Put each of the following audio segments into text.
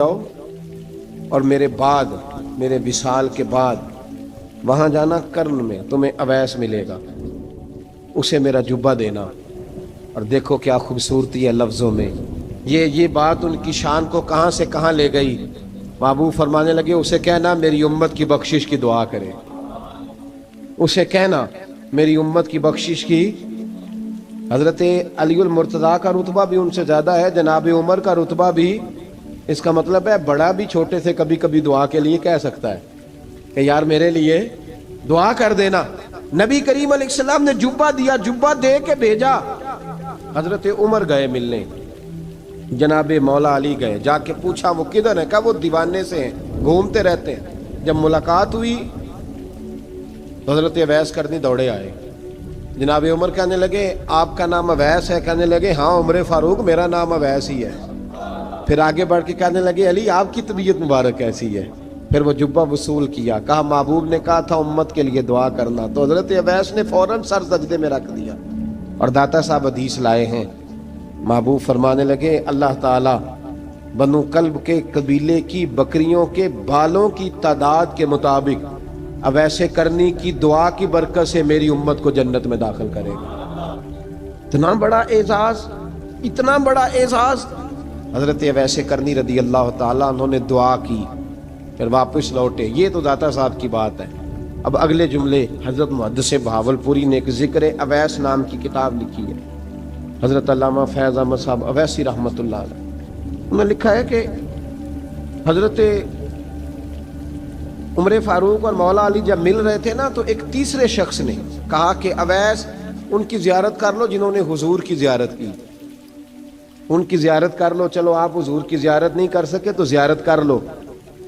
جاؤ اور میرے بعد، میرے وصال کے بعد وہاں جانا کرن میں، تمہیں اویس ملے گا، اسے میرا جبہ دینا۔ اور دیکھو کیا خوبصورتی ہے لفظوں میں، یہ بات ان کی شان کو کہاں سے کہاں لے گئی۔ محبوب فرمانے لگے اسے کہنا میری امت کی بخشش کی دعا کرے، اسے کہنا میری امت کی بخشش کی۔ حضرت علی المرتضیٰ کا رتبہ بھی ان سے زیادہ ہے، جناب عمر کا رتبہ بھی، اس کا مطلب ہے بڑا بھی چھوٹے سے کبھی کبھی دعا کے لیے کہہ سکتا ہے کہ یار میرے لیے دعا کر دینا۔ نبی کریم علیہ السلام نے جبہ دیا، جبہ دے کے بھیجا۔ حضرت عمر گئے ملنے، جناب مولا علی گئے، جا کے پوچھا وہ کدھر ہے، کہا وہ دیوانے سے ہیں، گھومتے رہتے ہیں۔ جب ملاقات ہوئی تو حضرت اویس کرنی دوڑے آئے۔ جناب عمر کہنے لگے آپ کا نام اویس ہے؟ کہنے لگے ہاں عمر فاروق میرا نام اویس ہی ہے۔ پھر آگے بڑھ کے کہنے لگے علی آپ کی طبیعت مبارک کیسی ہے؟ پھر وہ جبہ وصول کیا، کہا محبوب نے کہا تھا امت کے لیے دعا کرنا، تو حضرت اویس نے فوراً سر سجدے میں رکھ دیا۔ اور داتا صاحب حدیث لائے ہیں، محبوب فرمانے لگے اللہ تعالیٰ بنو کلب کے قبیلے کی بکریوں کے بالوں کی تعداد کے مطابق اویس کرنی کی دعا کی برکت سے میری امت کو جنت میں داخل کرے گا۔ اتنا بڑا اعزاز، اتنا بڑا اعزاز۔ حضرت اویس کرنی رضی اللہ تعالیٰ انہوں نے دعا کی، پھر واپس لوٹے۔ یہ تو داتا صاحب کی بات ہے۔ اب اگلے جملے حضرت محدث بہاولپوری نے ایک ذکر اویس نام کی کتاب لکھی ہے، حضرت علامہ فیض احمد صاحب اویسی رحمۃ اللہ علیہ، انہوں نے لکھا ہے کہ حضرت عمر فاروق اور مولا علی جب مل رہے تھے نا تو ایک تیسرے شخص نے کہا کہ اویس ان کی زیارت کر لو جنہوں نے حضور کی زیارت کی، ان کی زیارت کر لو، چلو آپ حضور کی زیارت نہیں کر سکے تو زیارت کر لو۔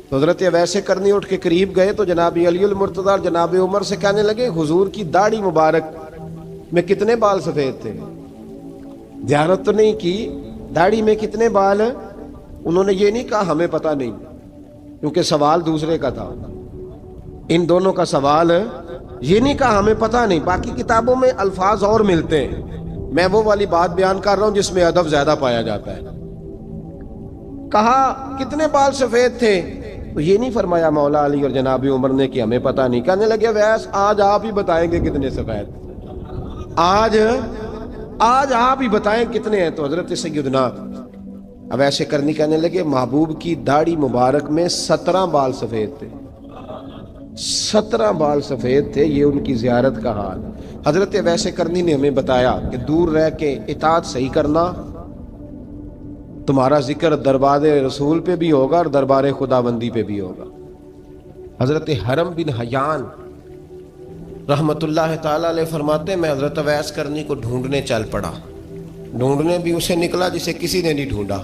تو حضرت اویس کرنی اٹھ کے قریب گئے تو جناب علی المرتضیٰ اور جناب عمر سے کہنے لگے حضور کی داڑھی مبارک میں کتنے بال سفید تھے؟ زیارت تو نہیں کی، داڑھی میں کتنے بال؟ انہوں نے یہ نہیں کہا ہمیں پتہ نہیں، کیونکہ سوال دوسرے کا تھا۔ ان دونوں کا سوال یہ نہیں کہا ہمیں پتہ نہیں، باقی کتابوں میں الفاظ اور ملتے ہیں، میں وہ والی بات بیان کر رہا ہوں جس میں ادب زیادہ پایا جاتا ہے۔ کہا کتنے بال سفید تھے؟ تو یہ نہیں فرمایا مولا علی اور جناب عمر نے کہ ہمیں پتہ نہیں، کہنے لگے ویس آج آپ ہی بتائیں گے کتنے سفید، آج آپ ہی بتائیں کتنے ہیں۔ تو حضرت سیدنا اویس کرنی کہنے لگے محبوب کی داڑھی مبارک میں 17 بال سفید تھے، 17 بال سفید تھے، یہ ان کی زیارت کا حال۔ حضرت اویس کرنی نے ہمیں بتایا کہ دور رہ کے اطاعت صحیح کرنا، تمہارا ذکر دربار رسول پہ بھی ہوگا اور دربار خداوندی پہ بھی ہوگا۔ حضرت حرم بن حیان رحمت اللہ تعالیٰ علیہ فرماتے ہیں میں حضرت اویس کرنی کو ڈھونڈنے چل پڑا، ڈھونڈنے بھی اسے نکلا جسے کسی نے نہیں ڈھونڈا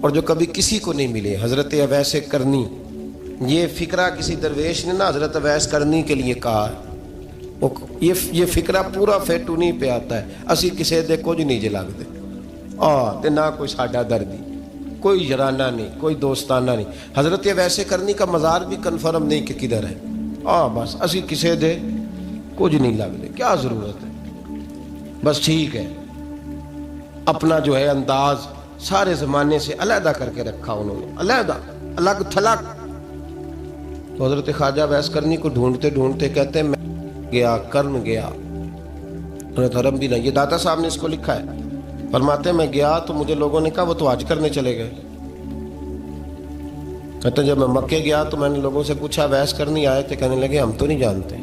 اور جو کبھی کسی کو نہیں ملے۔ حضرت اویس کرنی، یہ فکرہ کسی درویش نے نا حضرت اویس کرنی کے لیے کہا ہے، یہ فکرہ پورا فیٹونی پہ آتا ہے، اسی کسے دے کچھ نہیں جے لگ دے تے نہ کوئی ساڈا دردی، کوئی یارانہ نہیں، کوئی دوستانہ نہیں۔ حضرت اویس کرنی کا مزار بھی کنفرم نہیں کہ کدھر ہے، بس اسی کسے دے کچھ نہیں لگ دے، کیا ضرورت ہے، بس ٹھیک ہے۔ اپنا جو ہے انداز سارے زمانے سے علیحدہ کر کے رکھا انہوں نے، علیحدہ، الگ تھلگ۔ تو حضرت خواجہ اویس کرنی کو ڈھونڈتے ڈھونڈتے کہتے ہیں میں گیا، کرن گیا، حضرت حرم بھی نہیں، یہ داتا صاحب نے اس کو لکھا ہے، فرماتے ہیں میں گیا تو مجھے لوگوں نے کہا وہ تو حج کرنے چلے گئے۔ کہتے ہیں جب میں مکے گیا تو میں نے لوگوں سے پوچھا اویس کرنی آئے تھے؟ کہنے لگے ہم تو نہیں جانتے۔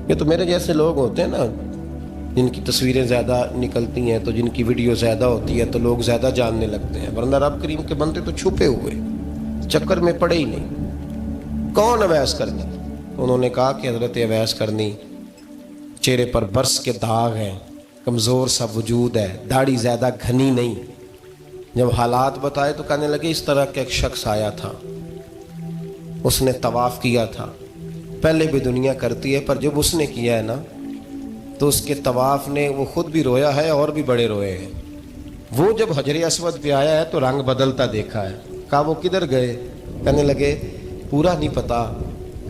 یہ تو میرے جیسے لوگ ہوتے ہیں نا جن کی تصویریں زیادہ نکلتی ہیں تو جن کی ویڈیو زیادہ ہوتی ہے تو لوگ زیادہ جاننے لگتے ہیں، ورنہ رب کریم کے بندے تو چھپے ہوئے چکر میں پڑے ہی نہیں۔ کون اویس کرنی؟ انہوں نے کہا کہ حضرت اویس کرنی، چہرے پر برس کے داغ ہیں، کمزور سا وجود ہے، داڑھی زیادہ گھنی نہیں۔ جب حالات بتائے تو کہنے لگے اس طرح کا ایک شخص آیا تھا، اس نے طواف کیا تھا، پہلے بھی دنیا کرتی ہے پر جب اس نے کیا ہے نا تو اس کے طواف نے وہ خود بھی رویا ہے اور بھی بڑے روئے ہیں۔ وہ جب حجر اسود پہ آیا ہے تو رنگ بدلتا دیکھا ہے۔ کہا وہ کدھر گئے؟ کہنے لگے پورا نہیں پتا،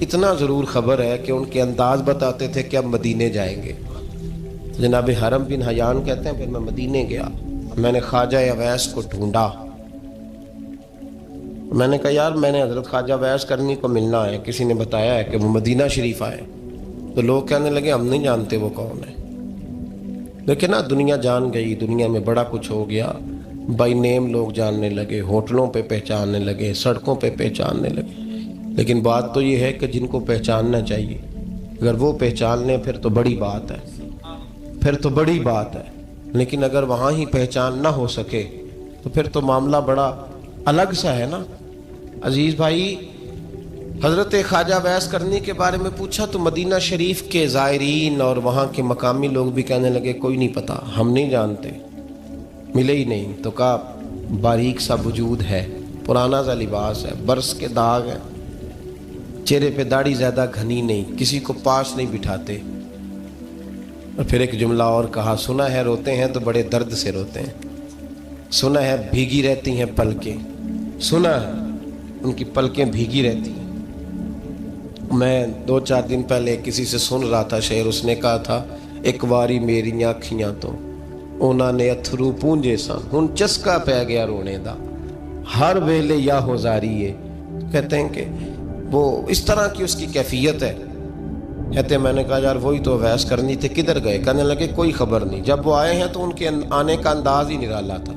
اتنا ضرور خبر ہے کہ ان کے انداز بتاتے تھے کہ اب مدینے جائیں گے۔ جناب حرم بن حیان کہتے ہیں پھر میں مدینے گیا، میں نے خواجہ اویس کو ڈھونڈا، میں نے کہا یار میں نے حضرت خواجہ اویس کرنی کو ملنا ہے، کسی نے بتایا ہے کہ وہ مدینہ شریف آئے، تو لوگ کہنے لگے ہم نہیں جانتے وہ کون ہے۔ لیکن نا دنیا جان گئی، دنیا میں بڑا کچھ ہو گیا، بائی نیم لوگ جاننے لگے، ہوٹلوں پہ پہچاننے لگے، سڑکوں پہ پہچاننے لگے۔ لیکن بات تو یہ ہے کہ جن کو پہچاننا چاہیے اگر وہ پہچان لیں پھر تو بڑی بات ہے، پھر تو بڑی بات ہے۔ لیکن اگر وہاں ہی پہچان نہ ہو سکے تو پھر تو معاملہ بڑا الگ سا ہے نا۔ عزیز بھائی، حضرت خواجہ اویس کرنی کے بارے میں پوچھا تو مدینہ شریف کے زائرین اور وہاں کے مقامی لوگ بھی کہنے لگے کوئی نہیں پتا، ہم نہیں جانتے، ملے ہی نہیں۔ تو کہا باریک سا وجود ہے، پرانا سا لباس ہے، برس کے داغ ہے، چہرے پہ داڑھی زیادہ گھنی نہیں، کسی کو پاس نہیں بٹھاتے۔ اور پھر ایک جملہ اور کہا، سنا ہے روتے ہیں تو بڑے درد سے روتے ہیں، سنا ہے بھیگی رہتی ہیں پلکیں، سنا ہے ان کی پلکیں بھیگی رہتی ہیں۔ میں 2-4 دن پہلے کسی سے سن رہا تھا شعر، اس نے کہا تھا ایک واری میری آنکھیاں تو انہوں نے اتھرو پونجے سن، ہن چسکا پہ گیا رونے دا، ہر ویلے یا ہوزاری ہے۔ کہتے ہیں کہ وہ اس طرح کی اس کی کیفیت ہے۔ کہتے ہیں میں نے کہا یار وہی تو اویس کرنی تھے، کدھر گئے؟ کہنے لگے کوئی خبر نہیں، جب وہ آئے ہیں تو ان کے آنے کا انداز ہی نرالا تھا،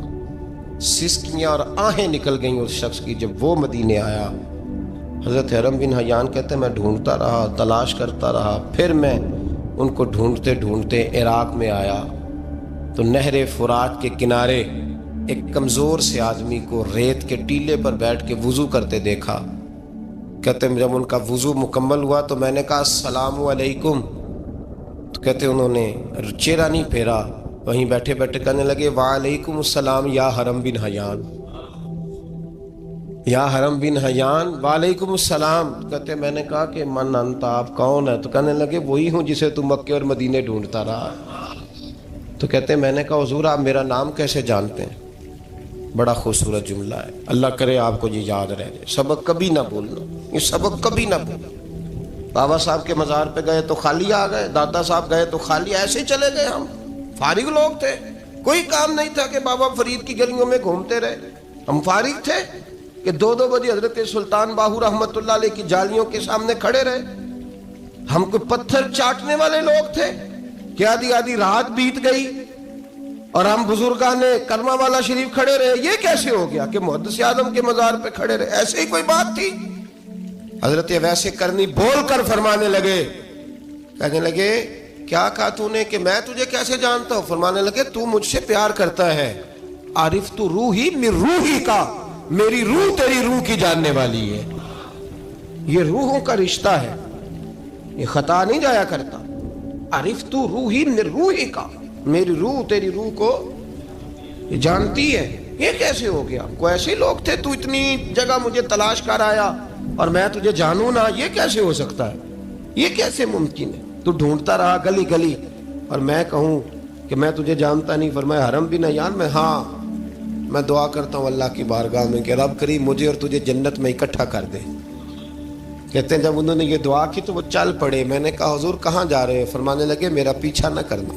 سسکیاں اور آہیں نکل گئیں اس شخص کی جب وہ مدینے آیا۔ حضرت حرم بن حیان کہتے ہیں میں ڈھونڈتا رہا، تلاش کرتا رہا، پھر میں ان کو ڈھونڈتے ڈھونڈتے عراق میں آیا تو نہر فرات کے کنارے ایک کمزور سے آدمی کو ریت کے ٹیلے پر بیٹھ کے وضو کرتے دیکھا۔ کہتے ہیں جب ان کا وضو مکمل ہوا تو میں نے کہا السلام علیکم، تو کہتے ہیں انہوں نے چہرہ نہیں پھیرا، وہیں بیٹھے بیٹھے کہنے لگے وعلیکم السلام یا حرم بن حیان، یا حرم بن حیان وعلیکم السلام۔ کہتے ہیں میں نے کہا کہ من انت، آپ کون ہے؟ تو کہنے لگے وہی ہوں جسے تم مکے اور مدینے ڈھونڈتا رہا۔ تو کہتے ہیں میں نے کہا حضور آپ میرا نام کیسے جانتے ہیں؟ بڑا خوبصورت جملہ ہے، اللہ کرے آپ کو یہ یاد رہ جائے، سبق کبھی نہ بھولنا، یہ سبق کبھی نہ بھولنا۔ بابا صاحب کے مزار پہ گئے تو خالی آ گئے، دادا صاحب گئے تو خالی، ایسے ہی چلے گئے۔ ہم فارغ لوگ تھے، کوئی کام نہیں تھا کہ بابا فرید کی گلیوں میں گھومتے رہے، ہم فارغ تھے کہ 2 بجے حضرت سلطان باہو رحمت اللہ علیہ کی جالیوں کے سامنے کھڑے رہے۔ ہم کوئی پتھر چاٹنے والے لوگ تھے کہ آدھی رات بیت گئی اور ہم بزرگان کرما والا شریف کھڑے رہے؟ یہ کیسے ہو گیا کہ محدث اعظم کے مزار پہ کھڑے رہے؟ ایسے ہی کوئی بات تھی؟ حضرت اویس کرنی بول کر فرمانے لگے، کہنے لگے کیا کہا تو نے کہ میں تجھے کیسے جانتا ہوں؟ فرمانے لگے تو مجھ سے پیار کرتا ہے، عارف تو روحی من روحی کا، میری روح تیری روح کی جاننے والی ہے۔ یہ روحوں کا رشتہ ہے، یہ خطا نہیں جایا کرتا۔ عارف تو روحی من روحی کا، میری روح تیری روح کو جانتی ہے۔ یہ کیسے ہو گیا؟ کوئی ایسے لوگ تھے تو اتنی جگہ مجھے تلاش کر آیا اور میں تجھے جانوں نہ؟ یہ کیسے ہو سکتا ہے؟ یہ کیسے ممکن ہے؟ تو ڈھونڈتا رہا گلی گلی اور میں کہوں کہ میں تجھے جانتا نہیں؟ فرمایا حرم بن حیان میں، ہاں میں دعا کرتا ہوں اللہ کی بارگاہ میں کہ رب کریم مجھے اور تجھے جنت میں اکٹھا کر دے۔ کہتے ہیں جب انہوں نے یہ دعا کی تو وہ چل پڑے۔ میں نے کہا حضور کہاں جا رہے ہیں؟ فرمانے لگے میرا پیچھا نہ کرنا،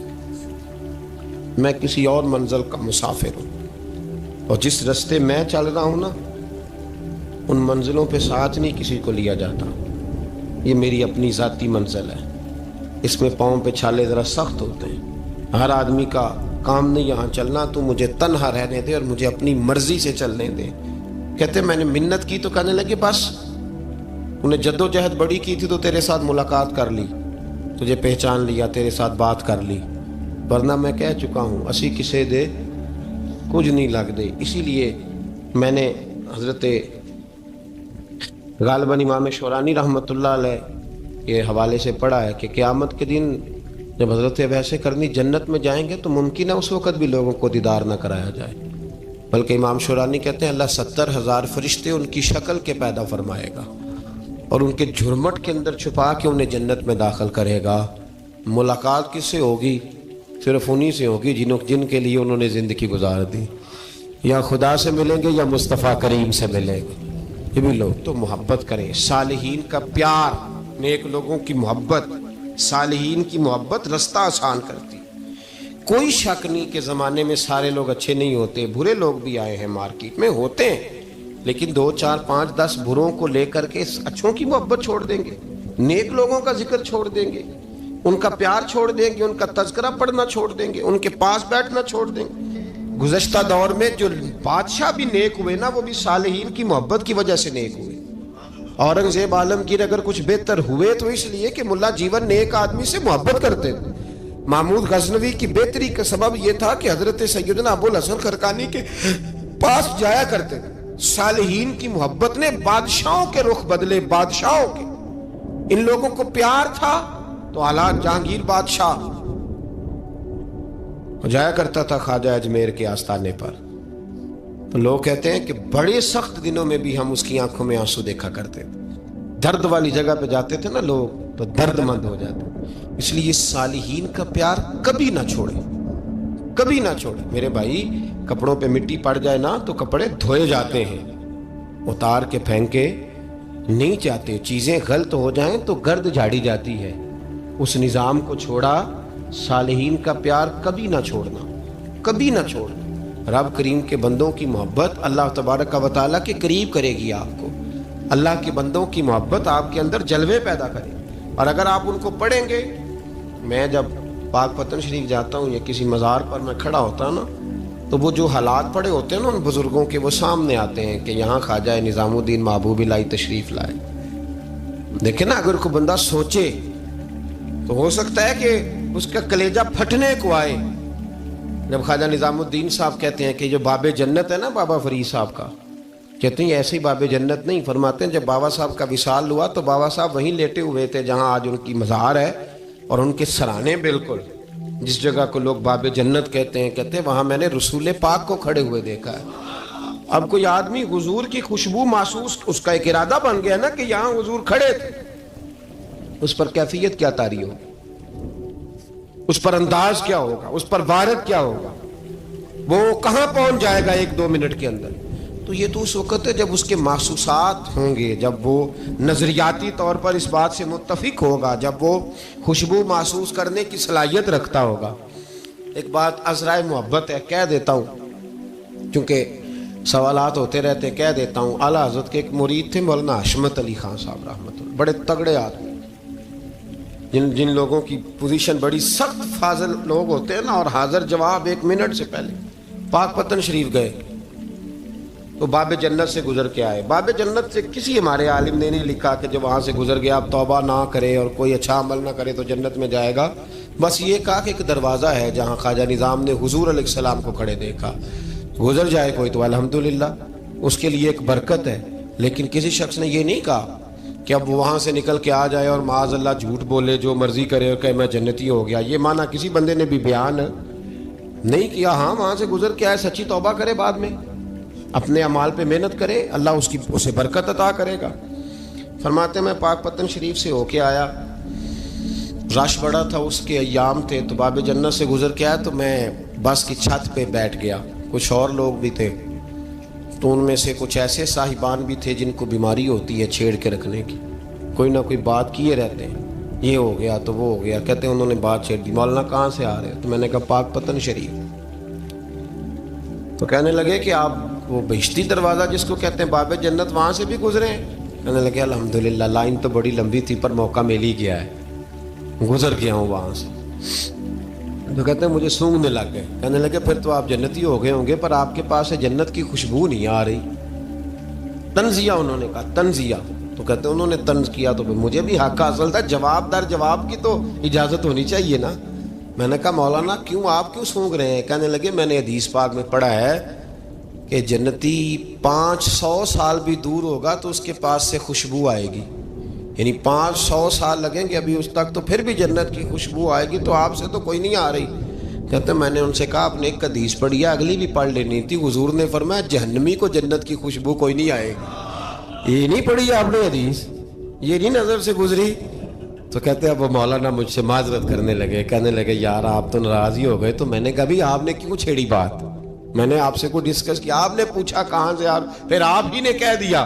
میں کسی اور منزل کا مسافر ہوں، اور جس رستے میں چل رہا ہوں نا ان منزلوں پہ ساتھ نہیں کسی کو لیا جاتا، یہ میری اپنی ذاتی منزل ہے، اس میں پاؤں پہ چھالے ذرا سخت ہوتے ہیں، ہر آدمی کا کام نہیں یہاں چلنا، تو مجھے تنہا رہنے دے اور مجھے اپنی مرضی سے چلنے دے۔ کہتے میں نے منت کی تو کہنے لگے بس انہیں جد و جہد بڑی کی تھی تو تیرے ساتھ ملاقات کر لی، تجھے پہچان لیا، تیرے ساتھ بات کر لی، ورنہ میں کہہ چکا ہوں اسی کسے دے کچھ نہیں لگ دے۔ اسی لیے میں نے حضرت غالباً امام شورانی رحمۃ اللہ علیہ کے حوالے سے پڑھا ہے کہ قیامت کے دن جب حضرت اویس کرنی جنت میں جائیں گے تو ممکن ہے اس وقت بھی لوگوں کو دیدار نہ کرایا جائے، بلکہ امام شورانی کہتے ہیں اللہ 70,000 فرشتے ان کی شکل کے پیدا فرمائے گا اور ان کے جھرمٹ کے اندر چھپا کے انہیں جنت میں داخل کرے گا۔ ملاقات کس سے ہوگی؟ صرف انہی سے ہوگی جن کے لیے انہوں نے زندگی گزار دی، یا خدا سے ملیں گے یا مصطفیٰ کریم سے ملیں گے۔ یہ بھی لوگ تو محبت کریں، صالحین کا پیار، نیک لوگوں کی محبت، صالحین کی محبت رستہ آسان کرتی۔ کوئی شک نہیں کہ زمانے میں سارے لوگ اچھے نہیں ہوتے، برے لوگ بھی آئے ہیں مارکیٹ میں، ہوتے ہیں، لیکن 2 4 5 10 بروں کو لے کر کے اچھوں کی محبت چھوڑ دیں گے, نیک لوگوں کا ذکر چھوڑ دیں گے, ان کا پیار چھوڑ دیں گے, ان کا تذکرہ پڑھنا چھوڑ دیں گے, ان کے پاس بیٹھنا چھوڑ دیں گے. گزشتہ دور میں جو بادشاہ بھی نیک ہوئے نا, وہ بھی صالحین کی محبت کی وجہ سے نیک ہوئے. اورنگزیب عالمگیر اگر کچھ بہتر ہوئے تو اس لیے کہ ملا جیون نیک آدمی سے محبت کرتے تھے. محمود غزنوی کی بہتری کا سبب یہ تھا کہ حضرت سیدنا ابو الحسن خرقانی کے پاس جایا کرتے تھے. صالحین کی محبت نے بادشاہوں کے رخ بدلے, بادشاہوں کے. ان لوگوں کو پیار تھا تو اعلیٰ جہانگیر بادشاہ جایا کرتا تھا خواجہ اجمیر کے آستانے پر, تو لوگ کہتے ہیں کہ بڑے سخت دنوں میں بھی ہم اس کی آنکھوں میں آنسو دیکھا کرتے تھے. درد والی جگہ پہ جاتے تھے نا لوگ تو درد مند ہو جاتے. اس لیے صالحین کا پیار کبھی نہ چھوڑے, کبھی نہ چھوڑے. میرے بھائی, کپڑوں پہ مٹی پڑ جائے نا تو کپڑے دھوئے جاتے ہیں, اتار کے پھینکے نہیں چاہتے. چیزیں غلط ہو جائیں تو گرد جھاڑی جاتی ہے. اس نظام کو چھوڑا, صالحین کا پیار کبھی نہ چھوڑنا, کبھی نہ چھوڑنا. رب کریم کے بندوں کی محبت اللہ تبارک و تعالیٰ کے قریب کرے گی آپ کو. اللہ کے بندوں کی محبت آپ کے اندر جلوے پیدا کرے. اور اگر آپ ان کو پڑھیں گے, میں جب پاک پتن شریف جاتا ہوں یا کسی مزار پر میں کھڑا ہوتا ہوں نا, تو وہ جو حالات پڑے ہوتے ہیں نا ان بزرگوں کے, وہ سامنے آتے ہیں کہ یہاں خواجہ نظام الدین محبوب الہی تشریف لائے. دیکھیں نا, اگر کوئی بندہ سوچے تو ہو سکتا ہے کہ اس کا کلیجہ پھٹنے کو آئے جب خواجہ نظام الدین صاحب کہتے ہیں کہ جو باب جنت ہے نا بابا فرید صاحب کا, کہتے ہیں ایسے ہی باب جنت نہیں. فرماتے ہیں جب بابا صاحب کا وصال ہوا تو بابا صاحب وہیں لیٹے ہوئے تھے جہاں آج ان کی مزار ہے, اور ان کے سرانے بالکل جس جگہ کو لوگ باب جنت کہتے ہیں, کہتے ہیں وہاں میں نے رسول پاک کو کھڑے ہوئے دیکھا ہے. اب کوئی آدمی حضور کی خوشبو محسوس, اس کا ایک ارادہ بن گیا نا کہ یہاں حضور کھڑے تھے, اس پر کیفیت کیا طاری ہوگی, اس پر انداز کیا ہوگا, اس پر وارد کیا ہوگا, وہ کہاں پہنچ جائے گا 1-2 منٹ کے اندر. تو یہ تو اس وقت ہے جب اس کے محسوسات ہوں گے, جب وہ نظریاتی طور پر اس بات سے متفق ہوگا, جب وہ خوشبو محسوس کرنے کی صلاحیت رکھتا ہوگا. ایک بات عذرائے محبت ہے, کہہ دیتا ہوں کیونکہ سوالات ہوتے رہتے, کہہ دیتا ہوں. اعلیٰ حضرت کے ایک مرید تھے مولانا حشمت علی خان صاحب رحمۃ اللہ, بڑے تگڑے آدمی, جن لوگوں کی پوزیشن بڑی سخت فاضل لوگ ہوتے ہیں نا, اور حاضر جواب 1 منٹ سے پہلے. پاک پتن شریف گئے تو باب جنت سے گزر کے آئے. باب جنت سے کسی ہمارے عالم نے نہیں لکھا کہ جب وہاں سے گزر گیا اب توبہ نہ کرے اور کوئی اچھا عمل نہ کرے تو جنت میں جائے گا. بس یہ کہا کہ ایک دروازہ ہے جہاں خواجہ نظام نے حضور علیہ السلام کو کھڑے دیکھا, گزر جائے کوئی تو الحمدللہ اس کے لیے ایک برکت ہے. لیکن کسی شخص نے یہ نہیں کہا کہ اب وہاں سے نکل کے آ جائے اور معاذ اللہ جھوٹ بولے, جو مرضی کرے اور کہ میں جنتی ہو گیا. یہ معنی کسی بندے نے بھی بیان نہیں کیا. ہاں, وہاں سے گزر کے آئے, سچی توبہ کرے, بعد میں اپنے اعمال پہ محنت کرے, اللہ اسے برکت عطا کرے گا. فرماتے میں پاک پتن شریف سے ہو کے آیا, رش بڑا تھا, اس کے ایام تھے, تو باب جنت سے گزر کے آیا تو میں بس کی چھت پہ بیٹھ گیا. کچھ اور لوگ بھی تھے, تو ان میں سے کچھ ایسے صاحبان بھی تھے جن کو بیماری ہوتی ہے چھیڑ کے رکھنے کی, کوئی نہ کوئی بات کیے رہتے ہیں, یہ ہو گیا تو وہ ہو گیا. کہتے ہیں انہوں نے بات چھیڑ دی, مولانا کہاں سے آ رہے ہیں؟ تو میں نے کہا پاک پتن شریف. تو کہنے لگے کہ آپ وہ بہشتی دروازہ جس کو کہتے ہیں باب جنت, وہاں سے بھی گزرے ہیں؟ کہنے لگے الحمدللہ, لائن تو بڑی لمبی تھی پر موقع مل ہی گیا ہے, گزر گیا ہوں وہاں سے. تو کہتے ہیں مجھے سونگنے لگ گئے. کہنے لگے پھر تو آپ جنتی ہو گئے ہوں گے, پر آپ کے پاس سے جنت کی خوشبو نہیں آ رہی. تنزیہ انہوں نے کہا, تنزیہ. تو کہتے ہیں انہوں نے طنز کیا تو مجھے بھی حق حاصل تھا, جواب در جواب کی تو اجازت ہونی چاہیے نا. میں نے کہا مولانا کیوں, آپ کیوں سونگ رہے ہیں؟ کہنے لگے میں نے حدیث پاک میں پڑھا ہے کہ جنتی 500 سال بھی دور ہوگا تو اس کے پاس سے خوشبو آئے گی, یعنی 500 سال لگیں گے ابھی اس تک, تو پھر بھی جنت کی خوشبو آئے گی. تو آپ سے تو کوئی نہیں آ رہی. کہتے میں نے ان سے کہا آپ نے ایک حدیث پڑھی ہے, اگلی بھی پڑھ لینی تھی. حضور نے فرمایا جہنمی کو جنت کی خوشبو کوئی نہیں آئے گی. یہ نہیں پڑھی آپ نے حدیث, یہ نہیں نظر سے گزری؟ تو کہتے ہیں اب وہ مولانا مجھ سے معذرت کرنے لگے, کہنے لگے یار آپ تو ناراض ہی ہو گئے. تو میں نے کہا بھی آپ نے کیوں چھیڑی بات, میں نے آپ سے کوئی ڈسکس کیا, آپ نے پوچھا کہاں سے, پھر آپ ہی نے کہہ دیا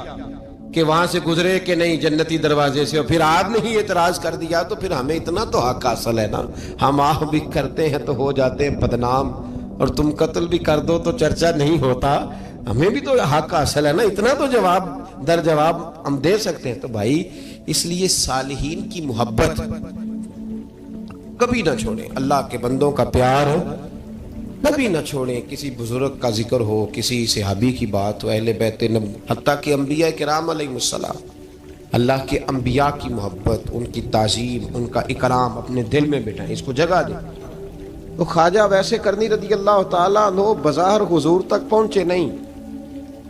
کہ وہاں سے گزرے کہ نہیں جنتی دروازے سے, اور پھر آپ نے ہی اعتراض کر دیا. تو پھر ہمیں اتنا تو حق حاصل ہے نا, ہم آپ بھی کرتے ہیں تو ہو جاتے ہیں بدنام, اور تم قتل بھی کر دو تو چرچا نہیں ہوتا. ہمیں بھی تو حق حاصل ہے نا, اتنا تو جواب در جواب ہم دے سکتے ہیں. تو بھائی اس لیے صالحین کی محبت کبھی نہ چھوڑیں, اللہ کے بندوں کا پیار ہو کبھی نہ چھوڑیں. کسی بزرگ کا ذکر ہو, کسی صحابی کی بات ہو, اہل بیت نبی, حتیٰ کہ انبیاء کرام علیہ السلام, اللہ کے انبیاء کی محبت, ان کی تعظیم, ان کا اکرام اپنے دل میں بٹھائیں, اس کو جگہ دیں. تو خواجہ ویسے کرنی رضی اللہ تعالیٰ عنہ بظاہر حضور تک پہنچے نہیں,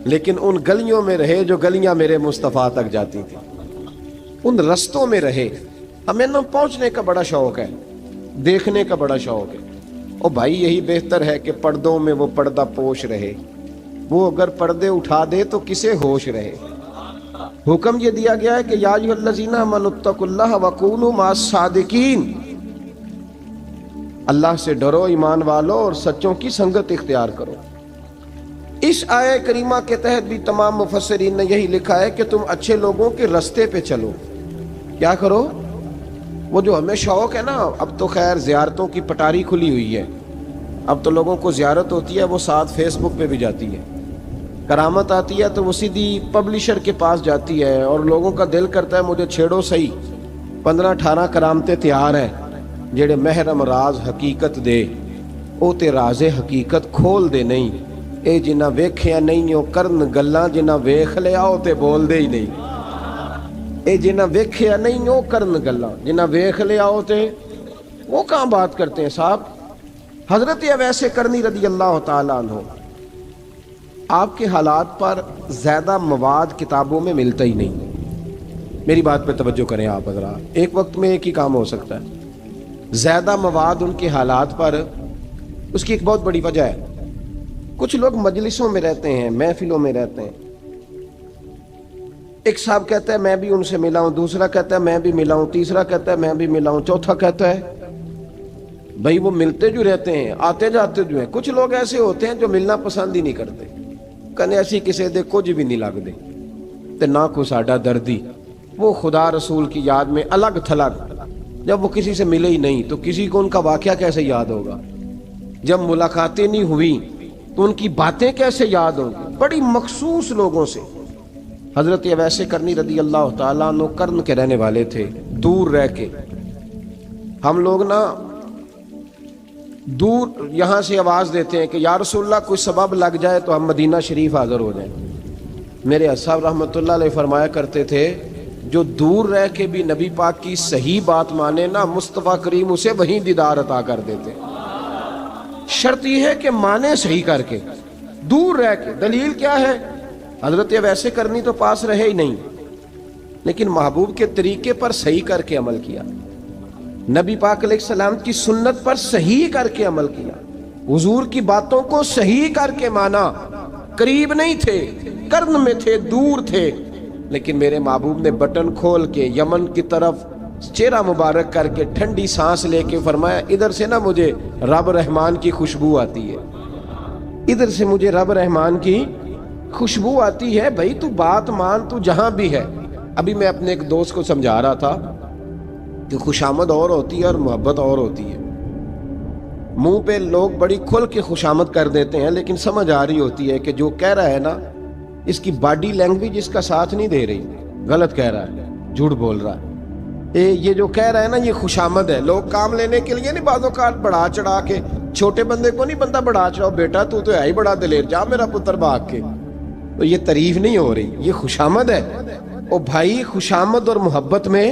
لیکن ان گلیوں میں رہے جو گلیاں میرے مصطفیٰ تک جاتی تھی, ان رستوں میں رہے. ہمیں نہ پہنچنے کا بڑا شوق ہے, دیکھنے کا بڑا شوق ہے. اور بھائی یہی بہتر ہے کہ پردوں میں وہ پردہ پوش رہے, وہ اگر پردے اٹھا دے تو کسے ہوش رہے. حکم یہ دیا گیا ہے کہ یا ایھا الذین آمنوا اتقوا اللہ وکونوا مع الصادقین, اللہ سے ڈرو ایمان والو اور سچوں کی سنگت اختیار کرو. اس آیہ کریمہ کے تحت بھی تمام مفسرین نے یہی لکھا ہے کہ تم اچھے لوگوں کے رستے پہ چلو. کیا کرو؟ وہ جو ہمیں شوق ہے نا, اب تو خیر زیارتوں کی پٹاری کھلی ہوئی ہے, اب تو لوگوں کو زیارت ہوتی ہے وہ ساتھ فیس بک پہ بھی جاتی ہے. کرامت آتی ہے تو وہ سیدھی پبلشر کے پاس جاتی ہے, اور لوگوں کا دل کرتا ہے مجھے چھیڑو صحیح. 15-18 کرامتیں تیار ہیں, جڑے محرم راز حقیقت دے او تے راز حقیقت کھول دے نہیں. اے جنہ ویکھیا نہیں او کرن گلاں, جنہ ویکھ لیا او تے بول دے ہی نہیں. اے جنہ ویکھیا نہیں او کرن گلاں, جنہ ویکھ لیا او تے وہ کہاں بات کرتے ہیں صاحب. حضرت اویس کرنی رضی اللہ تعالیٰ عنہ, آپ کے حالات پر زیادہ مواد کتابوں میں ملتا ہی نہیں. میری بات پہ توجہ کریں آپ حضرات, ایک وقت میں ایک ہی کام ہو سکتا ہے. زیادہ مواد ان کے حالات پر, اس کی ایک بہت بڑی وجہ ہے. کچھ لوگ مجلسوں میں رہتے ہیں, محفلوں میں رہتے ہیں, ایک صاحب کہتا ہے میں بھی ان سے ملا ہوں, دوسرا کہتا ہے میں بھی ملا ہوں, تیسرا کہتا ہے میں بھی ملا ہوں, چوتھا کہتا ہے. بھائی وہ ملتے جو رہتے ہیں, آتے جاتے جو ہیں. کچھ لوگ ایسے ہوتے ہیں جو ملنا پسند ہی نہیں کرتے, کنے ایسی کسی دے کچھ بھی نہیں لگ دے تے نہ کو ساڈا دردی. وہ خدا رسول کی یاد میں الگ تھلگ, جب وہ کسی سے ملے ہی نہیں تو کسی کو ان کا واقعہ کیسے یاد ہوگا؟ جب ملاقاتیں نہیں ہوئی تو ان کی باتیں کیسے یاد ہوں گی؟ بڑی مخصوص لوگوں سے. حضرت اویس کرنی رضی اللہ تعالیٰ عنہ کرن کے رہنے والے تھے, دور رہ کے. ہم لوگ نا دور یہاں سے آواز دیتے ہیں کہ یا رسول اللہ کوئی سبب لگ جائے تو ہم مدینہ شریف حاضر ہو جائیں. میرے اصحاب رحمۃ اللہ علیہ فرمایا کرتے تھے جو دور رہ کے بھی نبی پاک کی صحیح بات مانے نا, مصطفیٰ کریم اسے وہیں دیدار عطا کر دیتے. شرط یہ ہے کہ مانے صحیح کر کے, دور رہ کے. دلیل کیا ہے؟ حضرت اویس کرنی تو پاس رہے ہی نہیں, لیکن محبوب کے طریقے پر صحیح کر کے عمل کیا, نبی پاک علیہ السلام کی سنت پر صحیح کر کے عمل کیا, حضور کی باتوں کو صحیح کر کے مانا. قریب نہیں تھے, کرن میں تھے, دور تھے, لیکن میرے محبوب نے بٹن کھول کے یمن کی طرف چہرہ مبارک کر کے ٹھنڈی سانس لے کے فرمایا ادھر سے نا مجھے رب رحمان کی خوشبو آتی ہے, ادھر سے مجھے رب رحمان کی خوشبو آتی ہے. بھائی تو بات مان, تو جہاں بھی ہے. ابھی میں اپنے ایک دوست کو سمجھا رہا تھا کہ خوشامد اور ہوتی ہے اور محبت اور ہوتی ہے. منہ پہ لوگ بڑی کھل کے خوشامد کر دیتے ہیں, لیکن سمجھ آ رہی ہوتی ہے کہ جو کہہ رہا ہے نا اس کی باڈی لینگویج اس کا ساتھ نہیں دے رہی, غلط کہہ رہا ہے, جھوٹ بول رہا ہے. یہ جو کہہ رہا ہے نا یہ خوشامد ہے. لوگ کام لینے کے لیے نہیں بعض اوقات بڑھا چڑھا کے, چھوٹے بندے کو نہیں بندہ بڑھا چڑھاؤ, بیٹا تو ہے ہی بڑا دلیر, جا میرا پتر بھاگ کے. تو یہ تعریف نہیں ہو رہی, یہ خوشامد ہے. او بھائی خوشامد اور محبت میں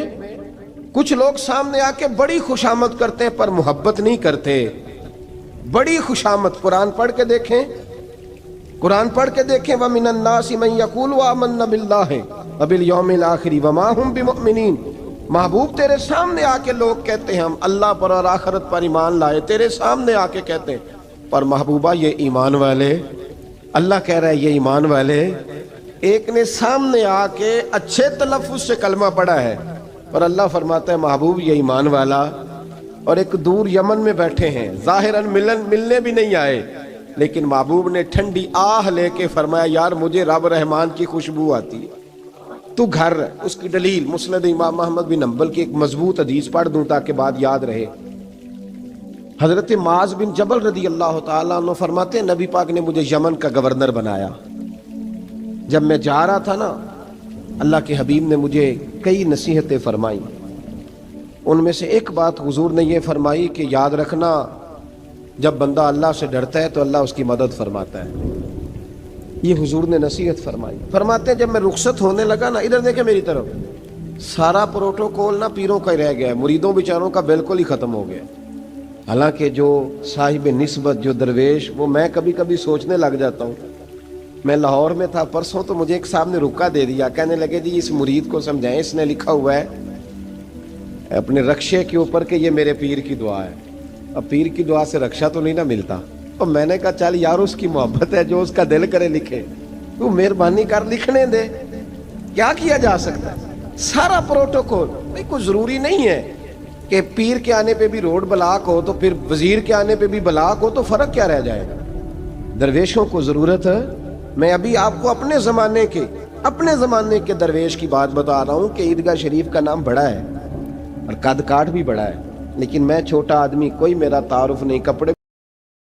کچھ لوگ سامنے آ کے بڑی خوشامد کرتے ہیں پر محبت نہیں کرتے. بڑی خوشامد قرآن پڑھ کے دیکھیں, قرآن پڑھ کے دیکھیں. وَمِنَ النَّاسِ مَن يَقُولُ آمَنَّا بِاللَّهِ وَبِالْيَوْمِ الْآخِرِ وَمَا هُمْ بِمُؤْمِنِينَ. محبوب تیرے سامنے آ کے لوگ کہتے ہیں ہم اللہ پر اور آخرت پر ایمان لائے, تیرے سامنے آ کے کہتے ہیں, پر محبوبہ یہ ایمان والے, اللہ کہہ رہا ہے یہ ایمان والے. ایک نے سامنے آ کے اچھے تلفظ سے کلمہ پڑھا ہے, اور اللہ فرماتا ہے محبوب یہ ایمان والا. اور ایک دور یمن میں بیٹھے ہیں, ظاہراً ملنے بھی نہیں آئے, لیکن محبوب نے ٹھنڈی آہ لے کے فرمایا یار مجھے رب رحمان کی خوشبو آتی ہے, تو گھر. اس کی دلیل مسند امام محمد بن حنبل کی ایک مضبوط حدیث پڑھ دوں تاکہ بات یاد رہے. حضرت معاذ بن جبل رضی اللہ تعالیٰ عنہ فرماتے ہیں نبی پاک نے مجھے یمن کا گورنر بنایا. جب میں جا رہا تھا نا، اللہ کے حبیب نے مجھے کئی نصیحتیں فرمائی. ان میں سے ایک بات حضور نے یہ فرمائی کہ یاد رکھنا، جب بندہ اللہ سے ڈرتا ہے تو اللہ اس کی مدد فرماتا ہے. یہ حضور نے نصیحت فرمائی. فرماتے ہیں جب میں رخصت ہونے لگا نا، ادھر دیکھیں میری طرف، سارا پروٹوکول نا پیروں کا ہی رہ گیا ہے، مریدوں بیچاروں کا بالکل ہی ختم ہو گیا. حالانکہ جو صاحب نسبت، جو درویش، وہ میں کبھی کبھی سوچنے لگ جاتا ہوں. میں لاہور میں تھا پرسوں، تو مجھے ایک صاحب نے رکا دے دیا، کہنے لگے جی اس مرید کو سمجھائیں، اس نے لکھا ہوا ہے اپنے رکشے کے اوپر کہ یہ میرے پیر کی دعا ہے. اب پیر کی دعا سے رکشہ تو نہیں نہ ملتا. تو میں نے کہا چل یار، اس کی محبت ہے، جو اس کا دل کرے لکھے، تو مہربانی کر لکھنے دے. کیا کیا جا سکتا ہے؟ سارا پروٹوکول. بھائی کوئی ضروری نہیں ہے کہ پیر کے آنے پہ بھی روڈ بلاک ہو تو پھر وزیر کے آنے پہ بھی بلاک ہو، تو فرق کیا رہ جائے گا؟ درویشوں کو ضرورت ہے. میں ابھی آپ کو اپنے زمانے کے درویش کی بات بتا رہا ہوں کہ عیدگاہ شریف کا نام بڑا ہے اور قد کاٹ بھی بڑا ہے، لیکن میں چھوٹا آدمی، کوئی میرا تعارف نہیں. کپڑے